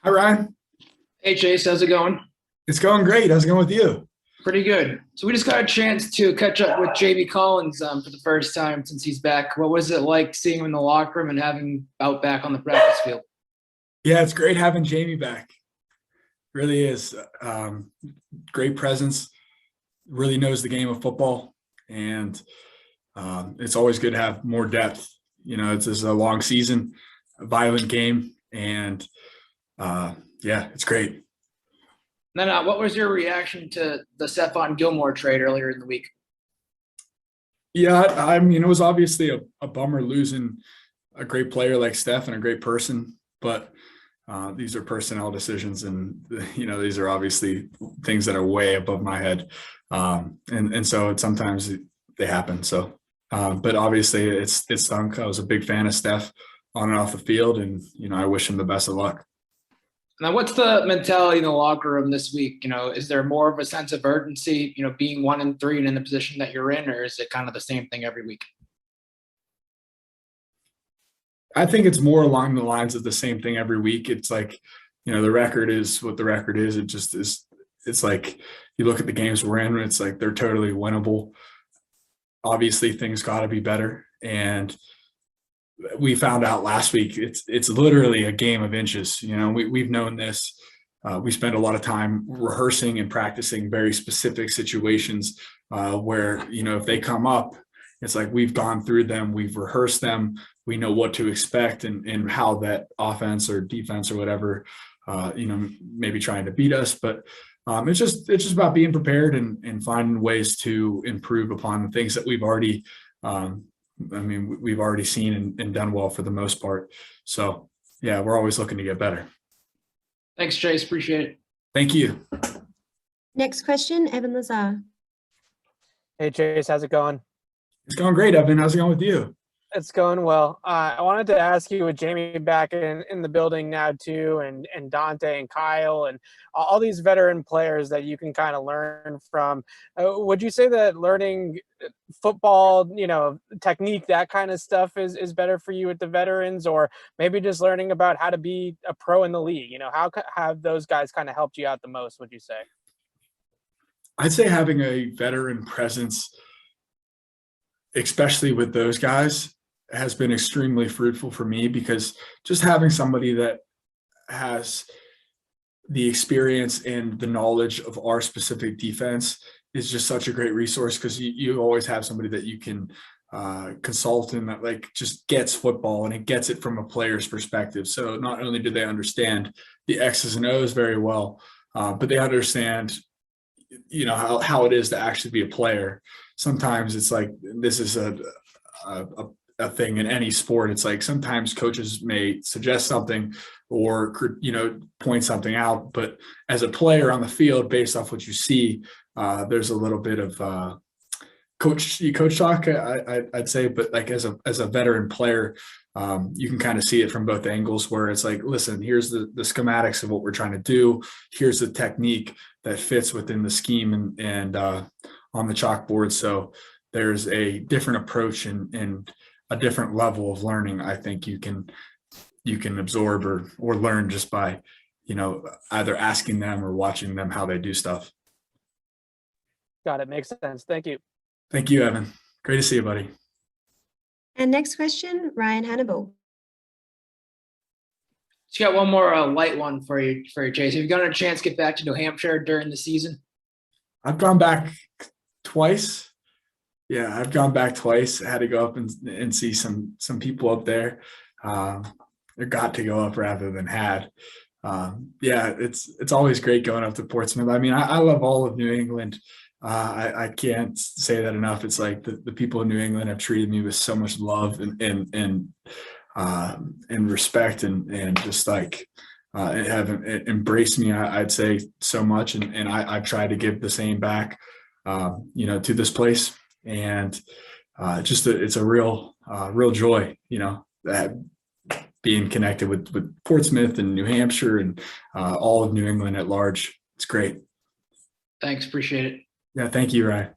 Hi, Ryan. Hey Chase, how's it going? It's going great. How's it going with you? Pretty good. So we just got a chance to catch up with JB Collins for the first time since he's back. What was it like seeing him in the locker room and having him out back on the practice field? Yeah, it's great having Jamie back. Really is. Great presence. Really knows the game of football. And it's always good to have more depth. It's just a long season, a violent game. And yeah, it's great. Then what was your reaction to the Stephon Gilmore trade earlier in the week? Yeah, I mean, it was obviously a bummer losing a great player like Steph and a great person, but these are personnel decisions, and these are obviously things that are way above my head, and so sometimes they happen. So, but obviously it's stunk. I was a big fan of Steph on and off the field, and I wish him the best of luck. Now, what's the mentality in the locker room this week? Is there more of a sense of urgency, being 1-3 and in the position that you're in, or is it kind of the same thing every week? I think it's more along the lines of the same thing every week. It's like, the record is what the record is. It just is. It's like you look at the games we're in, it's like they're totally winnable. Obviously, things got to be better. And we found out last week it's literally a game of inches. We've known this. We spend a lot of time rehearsing and practicing very specific situations where, if they come up, it's like we've gone through them, we've rehearsed them, we know what to expect and how that offense or defense or whatever, maybe trying to beat us. But it's just about being prepared and finding ways to improve upon the things that we've already we've already seen and done well for the most part. So yeah, we're always looking to get better. Thanks, Chase. Appreciate it. Thank you. Next question, Evan Lazar. Hey, Chase, how's it going? It's going great, Evan. How's it going with you? It's going well. I wanted to ask you, with Jamie back in the building now too, and Dante and Kyle and all these veteran players that you can kind of learn from, would you say that learning football, technique, that kind of stuff is better for you with the veterans, or maybe just learning about how to be a pro in the league? How have those guys kind of helped you out the most, would you say? I'd say having a veteran presence, especially with those guys, has been extremely fruitful for me, because just having somebody that has the experience and the knowledge of our specific defense is just such a great resource, because you always have somebody that you can consult and that just gets football and it gets it from a player's perspective. So not only do they understand the X's and O's very well, but they understand how it is to actually be a player. Sometimes it's like, this is a thing in any sport. It's like sometimes coaches may suggest something or point something out, but as a player on the field, based off what you see, there's a little bit of coach talk, I'd say. But as a veteran player, you can kind of see it from both angles, where it's like, listen, here's the schematics of what we're trying to do, here's the technique that fits within the scheme and on the chalkboard. So there's a different approach and a different level of learning I think you can absorb or learn just by either asking them or watching them how they do stuff. Got it. Makes sense. Thank you. Thank you, Evan. Great to see you, buddy. And next question, Ryan Hannibal. Just got one more light one for you, Chase. Have you gotten a chance to get back to New Hampshire during the season? I've gone back twice. Yeah, I've gone back twice. I had to go up and see some people up there. I got to go up rather than had. Yeah, it's always great going up to Portsmouth. I mean, I love all of New England. I can't say that enough. It's like the people in New England have treated me with so much love and respect and just have embraced me, I'd say, so much. And I've tried to give the same back, to this place. And it's a real joy, that being connected with Portsmouth and New Hampshire and all of New England at large. It's great. Thanks. Appreciate it. Yeah. Thank you, Ryan.